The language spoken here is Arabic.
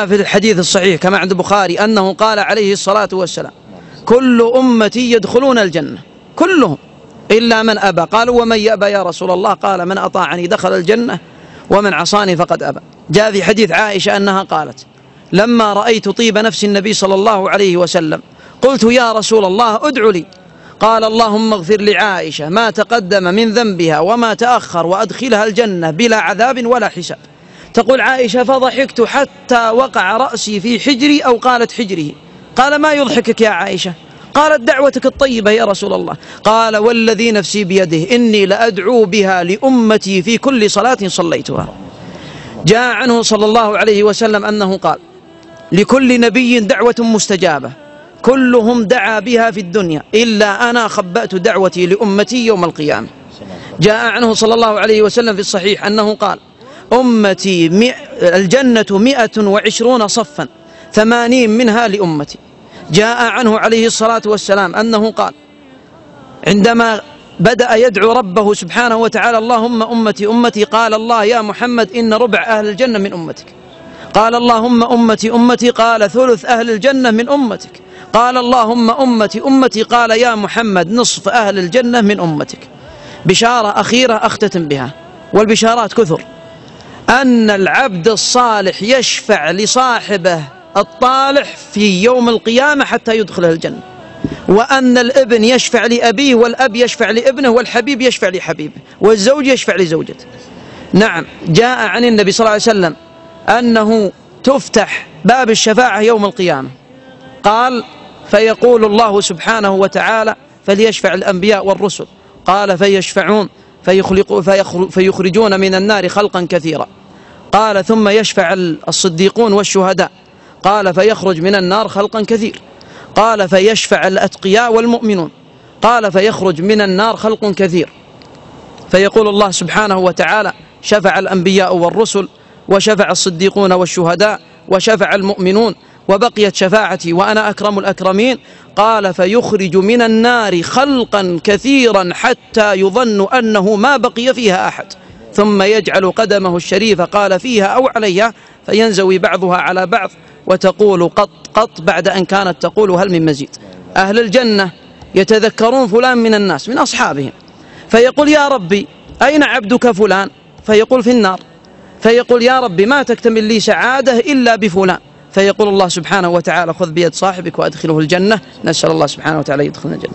في الحديث الصحيح كما عند البخاري أنه قال عليه الصلاة والسلام: كل أمتي يدخلون الجنة كلهم إلا من أبى. قالوا: ومن يأبى يا رسول الله؟ قال: من أطاعني دخل الجنة ومن عصاني فقد أبى. جاء في حديث عائشة أنها قالت: لما رأيت طيب نفس النبي صلى الله عليه وسلم قلت: يا رسول الله ادع لي. قال: اللهم اغفر لعائشة ما تقدم من ذنبها وما تأخر وأدخلها الجنة بلا عذاب ولا حساب. تقول عائشة: فضحكت حتى وقع رأسي في حجري، أو قالت حجره. قال: ما يضحكك يا عائشة؟ قالت: دعوتك الطيبة يا رسول الله. قال: والذي نفسي بيده إني لأدعو بها لأمتي في كل صلاة صليتها. جاء عنه صلى الله عليه وسلم أنه قال: لكل نبي دعوة مستجابة كلهم دعا بها في الدنيا إلا أنا خبأت دعوتي لأمتي يوم القيامة. جاء عنه صلى الله عليه وسلم في الصحيح أنه قال: أمتي الجنة 120 صفا 80 منها لأمتي. جاء عنه عليه الصلاة والسلام أنه قال عندما بدأ يدعو ربه سبحانه وتعالى: اللهم أمتي أمتي، قال الله: يا محمد إن ربع أهل الجنة من أمتك. قال: اللهم أمتي أمتي، قال: ثلث أهل الجنة من أمتك. قال: اللهم أمتي أمتي، قال: يا محمد نصف أهل الجنة من أمتك. بشارة أخيرة أختتم بها، والبشارات كثر، أن العبد الصالح يشفع لصاحبه الطالح في يوم القيامة حتى يدخله الجنة، وأن الابن يشفع لأبيه، والأب يشفع لابنه، والحبيب يشفع لحبيبه، والزوج يشفع لزوجته. نعم، جاء عن النبي صلى الله عليه وسلم أنه تفتح باب الشفاعة يوم القيامة. قال: فيقول الله سبحانه وتعالى: فليشفع الأنبياء والرسل. قال: فيشفعون فيخرجون من النار خلقا كثيرا. قال: ثم يشفع الصديقون والشهداء. قال: فيخرج من النار خلقا كثير. قال: فيشفع الأتقياء والمؤمنون. قال: فيخرج من النار خلق كثير. فيقول الله سبحانه وتعالى: شفع الأنبياء والرسل، وشفع الصديقون والشهداء، وشفع المؤمنون، وبقيت شفاعتي وأنا أكرم الأكرمين. قال: فيخرج من النار خلقا كثيرا حتى يظن أنه ما بقي فيها أحد، ثم يجعل قدمه الشريفة قال فيها أو عليها، فينزوي بعضها على بعض وتقول قط قط، بعد أن كانت تقول هل من مزيد. أهل الجنة يتذكرون فلان من الناس من أصحابهم، فيقول: يا ربي أين عبدك فلان؟ فيقول: في النار. فيقول: يا ربي ما تكتمل لي سعادة إلا بفلان. فيقول الله سبحانه وتعالى: خذ بيد صاحبك وأدخله الجنة. نسأل الله سبحانه وتعالى يدخلنا الجنة.